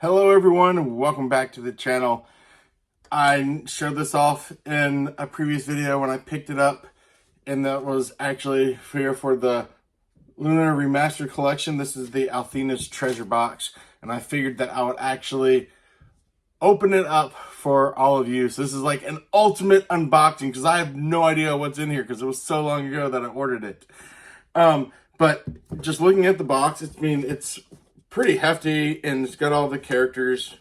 Hello everyone, welcome back to the channel. I showed this off in a previous video when I picked it up, and that was actually here for the Lunar Remastered Collection. This is the Althena's treasure box, and I figured that I would actually open it up for all of you. So this is like an ultimate unboxing because I have no idea what's in here because it was so long ago that I ordered it. But just looking at the box, it's pretty hefty, and it's got all the characters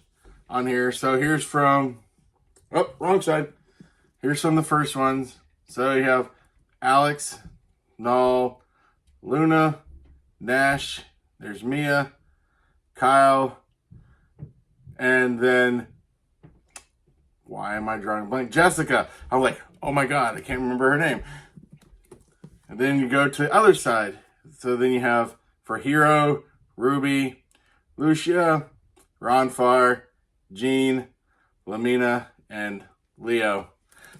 on here. So here's from, oh, wrong side. Here's from the first ones. So you have Alex, Null, Luna, Nash, there's Mia, Kyle, and then, why am I drawing a blank? Jessica. I'm like, oh my god, I can't remember her name. And then you go to the other side. So then you have, for Hero, Ruby, Lucia, Ronfar, Jean, Lamina, and Leo.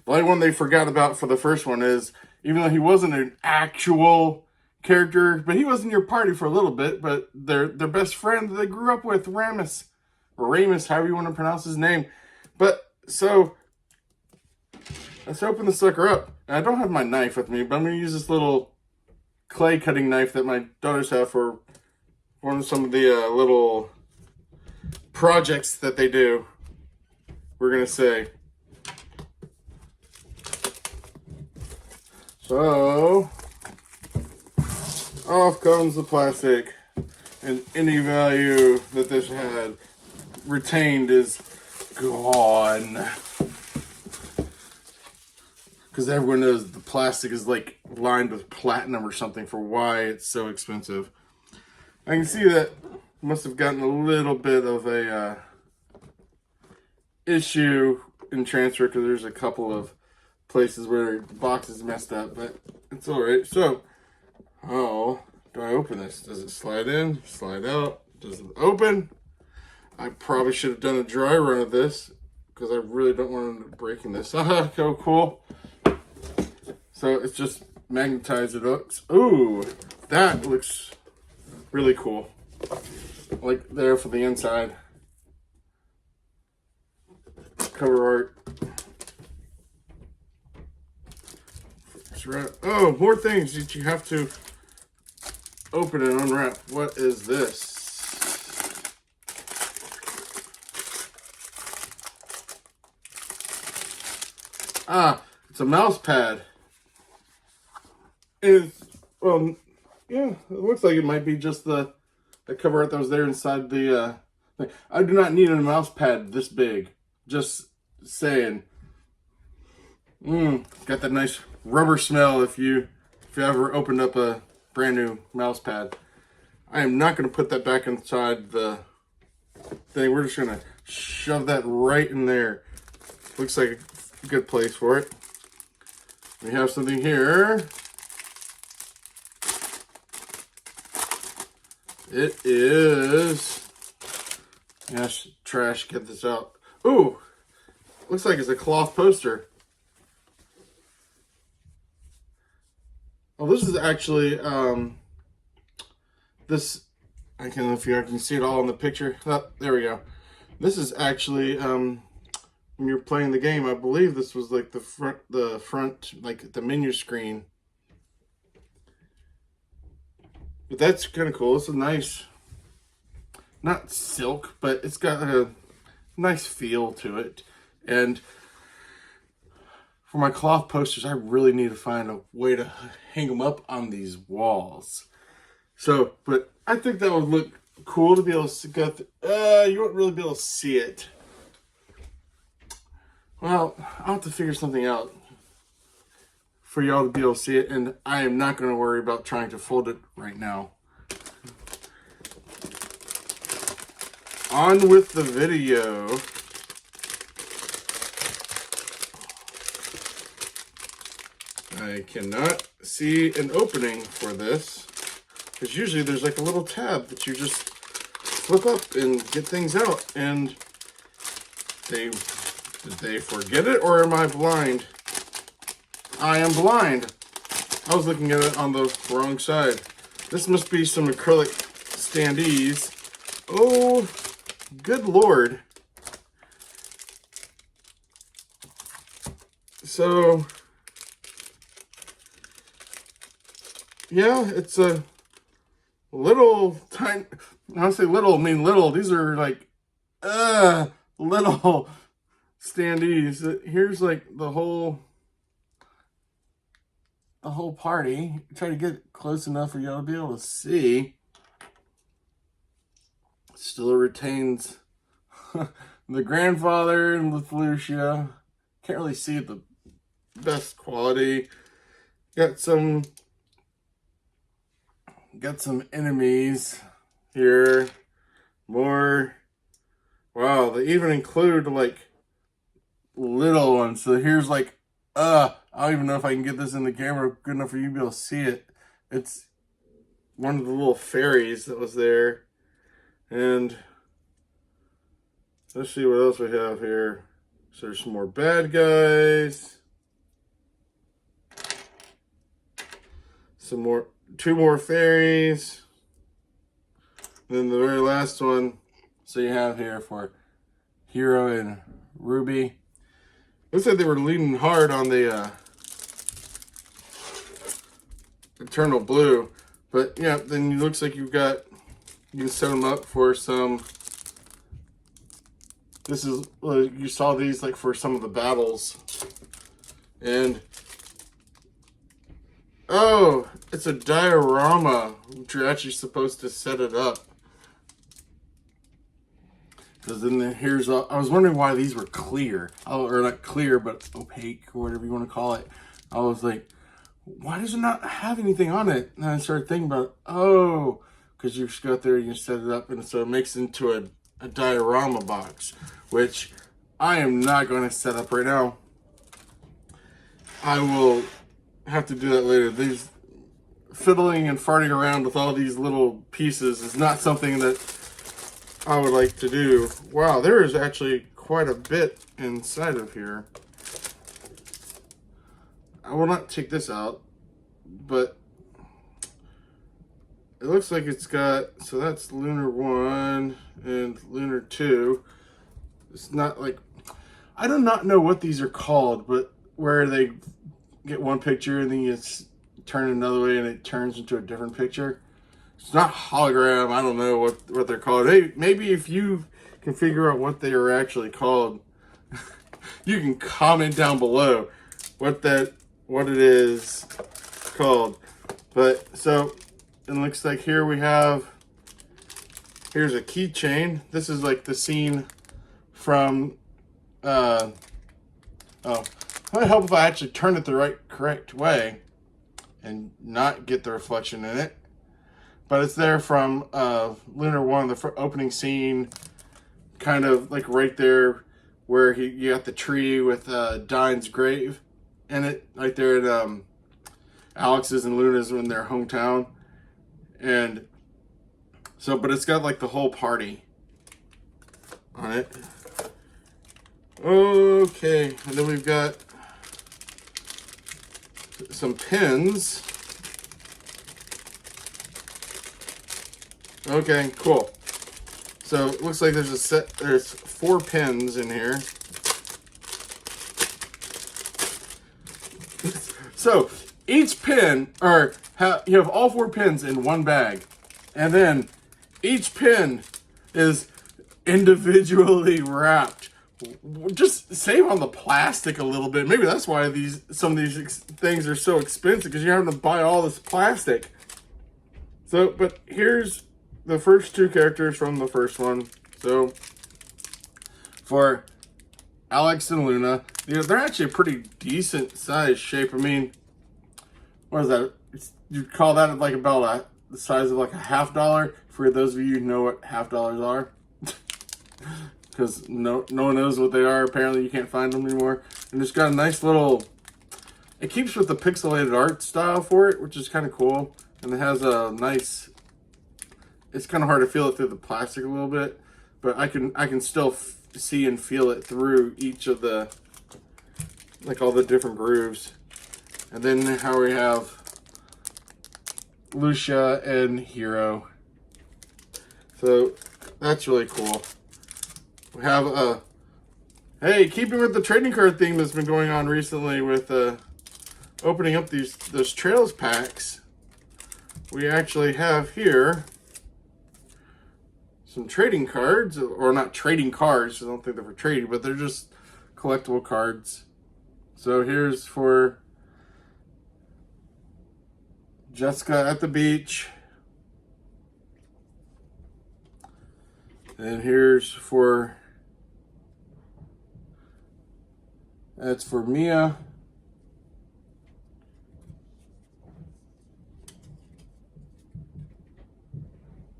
The only one they forgot about for the first one is, even though he wasn't an actual character, but he was in your party for a little bit, but their best friend that they grew up with, Ramus, or Ramus, however you want to pronounce his name. But, so, let's open the sucker up. And I don't have my knife with me, but I'm going to use this little clay cutting knife that my daughters have for one of some of the little projects that they do, we're going to say. So, off comes the plastic, and any value that this had retained is gone. Because everyone knows the plastic is like lined with platinum or something for why it's so expensive. I can see that must have gotten a little bit of a issue in transfer because there's a couple of places where the box is messed up, but it's alright. So, how do I open this? Does it slide in, slide out? Does it open? I probably should have done a dry run of this because I really don't want to end up breaking this. Oh, cool. So it's just magnetized. It looks, ooh, that looks really cool. Like there for the inside. Cover art. Oh, more things that you have to open and unwrap. What is this? Ah, it's a mouse pad. Well, yeah, it looks like it might be just the cover art that was there inside the thing. I do not need a mouse pad this big. Just saying. Got that nice rubber smell if you ever opened up a brand new mouse pad. I am not going to put that back inside the thing. We're just going to shove that right in there. Looks like a good place for it. We have something here. It is, yes, trash, get this out. Ooh, looks like it's a cloth poster. Oh, this is actually, this, I can, if you can see it all in the picture. Oh, there we go. This is actually, when you're playing the game, I believe this was like the front, like the menu screen. But that's kind of cool. It's a nice, not silk, but it's got a nice feel to it. And for my cloth posters, I really need to find a way to hang them up on these walls. So, but I think that would look cool to be able to get, you won't really be able to see it. Well, I'll have to figure something out for y'all to be able to see it, and I am not going to worry about trying to fold it right now. On with the video. I cannot see an opening for this, because usually there's like a little tab that you just flip up and get things out, and did they forget it, or am I blind? I am blind. I was looking at it on the wrong side. This must be some acrylic standees. Oh, good Lord. So, yeah, it's a little tiny, when I say little, I mean little. These are like, little standees. Here's like the whole party. Try to get close enough for y'all to be able to see. Still retains the grandfather and with Lucia. Can't really see the best quality. Got some enemies here. More. Wow, they even include like little ones. So here's like, I don't even know if I can get this in the camera good enough for you to be able to see it. It's one of the little fairies that was there. And let's see what else we have here. So there's some more bad guys. Two more fairies. And then the very last one. So you have here for Hero and Ruby. Looks like they were leaning hard on the Eternal Blue. But yeah, then it looks like you can set them up for some. This is, you saw these like for some of the battles. And, oh, it's a diorama, which you're actually supposed to set it up. Because then here's, I was wondering why these were clear. Or not clear, but opaque, or whatever you want to call it. I was like, why does it not have anything on it? And I started thinking about, oh, because you just go out there and you set it up, and so it makes it into a diorama box, which I am not going to set up right now. I will have to do that later. These fiddling and farting around with all these little pieces is not something that I would like to do. Wow, there is actually quite a bit inside of here. I will not take this out, but it looks like it's got, so that's Lunar 1 and Lunar 2. It's not like, I do not know what these are called, but where they get one picture and then you turn another way and it turns into a different picture. It's not hologram. I don't know what they're called. Hey, maybe if you can figure out what they are actually called, you can comment down below what it is called. But so it looks like here we have, here's a keychain. This is like the scene from it might help if I actually turn it the correct way and not get the reflection in it. But it's there from Lunar 1, the opening scene, kind of like right there where you got the tree with Dine's grave in it, right there at Alex's and Luna's in their hometown. And so, but it's got like the whole party on it. Okay, and then we've got some pins. Okay, cool. So it looks like there's 4 pins in here. So each pin, you have all 4 pins in one bag. And then each pin is individually wrapped. Just save on the plastic a little bit. Maybe that's why some of these things are so expensive, because you're having to buy all this plastic. So, but here's the first 2 characters from the first one. So, for Alex and Luna, they're actually a pretty decent size shape. I mean, what is that? You'd call that like about the size of like a $50. For those of you who know what $50 are. Because no one knows what they are. Apparently you can't find them anymore. And it's got a nice little, it keeps with the pixelated art style for it, which is kind of cool. And it has a nice, it's kind of hard to feel it through the plastic a little bit, but I can still see and feel it through each of the, like all the different grooves. And then how we have Lucia and Hero. So that's really cool. We have a, hey, keeping with the trading card theme that's been going on recently with opening up those Trails packs, we actually have here some trading cards, or not trading cards, I don't think they're for trading, but they're just collectible cards. So here's for Jessica at the beach. And here's for, that's for Mia.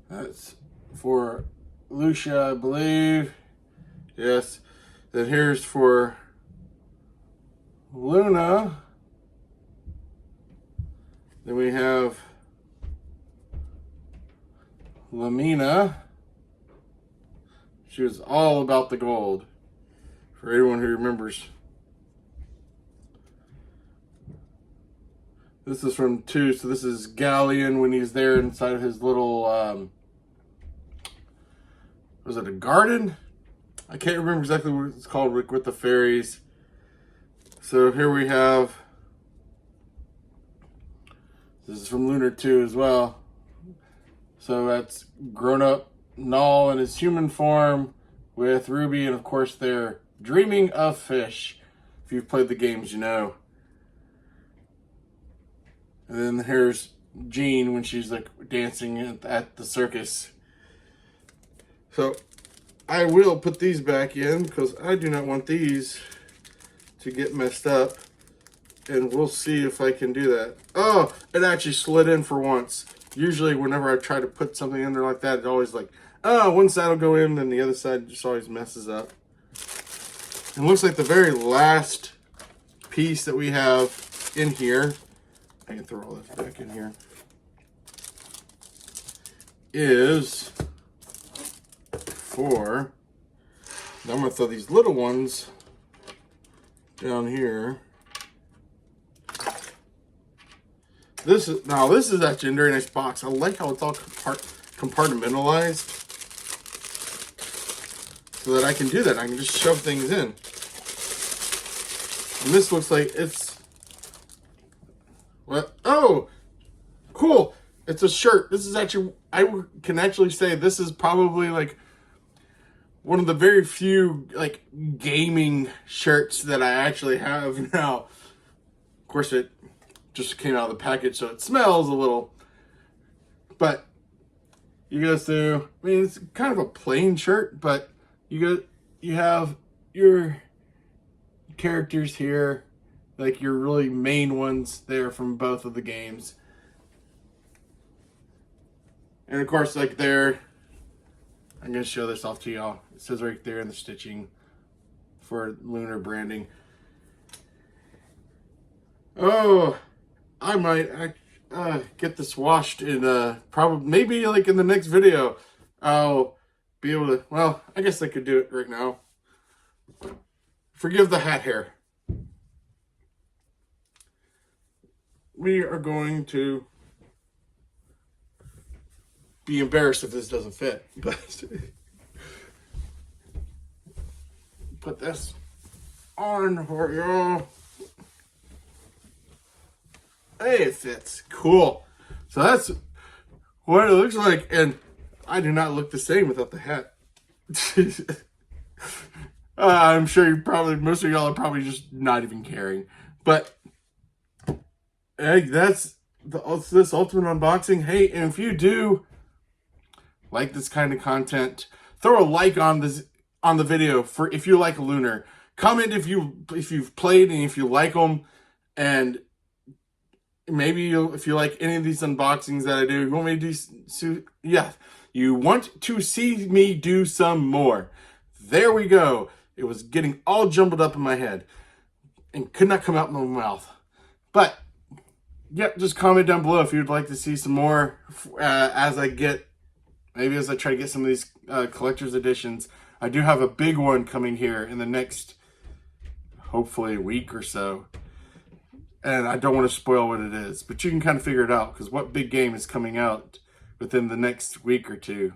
That's for Lucia, I believe. Yes. Then here's for Luna. Then we have Lamina. She was all about the gold, for anyone who remembers. This is from 2, so this is Galleon when he's there inside of his little, was it a garden? I can't remember exactly what it's called with the fairies. So here we have, this is from Lunar 2 as well. So that's grown up Null in his human form with Ruby, and of course they're dreaming of fish. If you've played the games, you know. And then here's Jean when she's like dancing at the circus. So I will put these back in because I do not want these to get messed up. And we'll see if I can do that. Oh, it actually slid in for once. Usually whenever I try to put something in there like that, it's always like, oh, one side will go in and the other side just always messes up. It looks like the very last piece that we have in here, I can throw all this back in here, is for, now I'm going to throw these little ones down here. This is actually a very nice box. I like how it's all compartmentalized so that I can do that. I can just shove things in. And this looks like it's, what? Oh, cool. It's a shirt. This is actually, I can actually say this is probably like one of the very few like gaming shirts that I actually have now. Of course, it just came out of the package, so it smells a little, but you go through, I mean, it's kind of a plain shirt, but you have your characters here, like your really main ones there from both of the games. And of course, like there, I'm going to show this off to y'all. It says right there in the stitching for Lunar branding. Oh, I might get this washed in probably, maybe like in the next video. I'll be able to, well, I guess I could do it right now. Forgive the hat hair. We are going to be embarrassed if this doesn't fit, but put this on for y'all. Hey, it fits. Cool. So that's what it looks like, and I do not look the same without the hat. I'm sure most of y'all are probably just not even caring. But hey, that's this ultimate unboxing. Hey, and if you do like this kind of content, throw a like on the video for if you like Lunar. Comment if you've played and if you like them, and maybe if you like any of these unboxings that I do, you want me to do, yeah, you want to see me do some more. There we go. It was getting all jumbled up in my head and could not come out in my mouth. But yeah, just comment down below if you'd like to see some more as I try to get some of these collector's editions. I do have a big one coming here in the next, hopefully, a week or so. And I don't want to spoil what it is, but you can kind of figure it out, because what big game is coming out within the next week or two.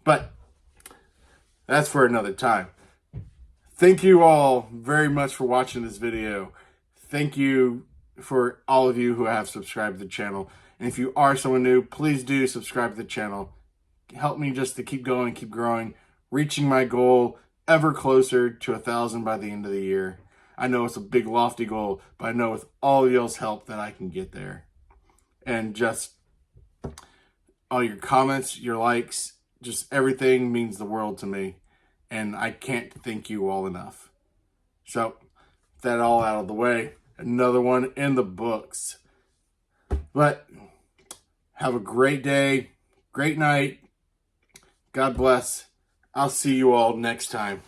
But that's for another time. Thank you all very much for watching this video. Thank you for all of you who have subscribed to the channel. And if you are someone new, please do subscribe to the channel. Help me just to keep going, keep growing, reaching my goal ever closer to 1,000 by the end of the year. I know it's a big lofty goal, but I know with all y'all's help that I can get there. And just all your comments, your likes, just everything means the world to me. And I can't thank you all enough. So, that all out of the way, another one in the books. But have a great day, great night. God bless. I'll see you all next time.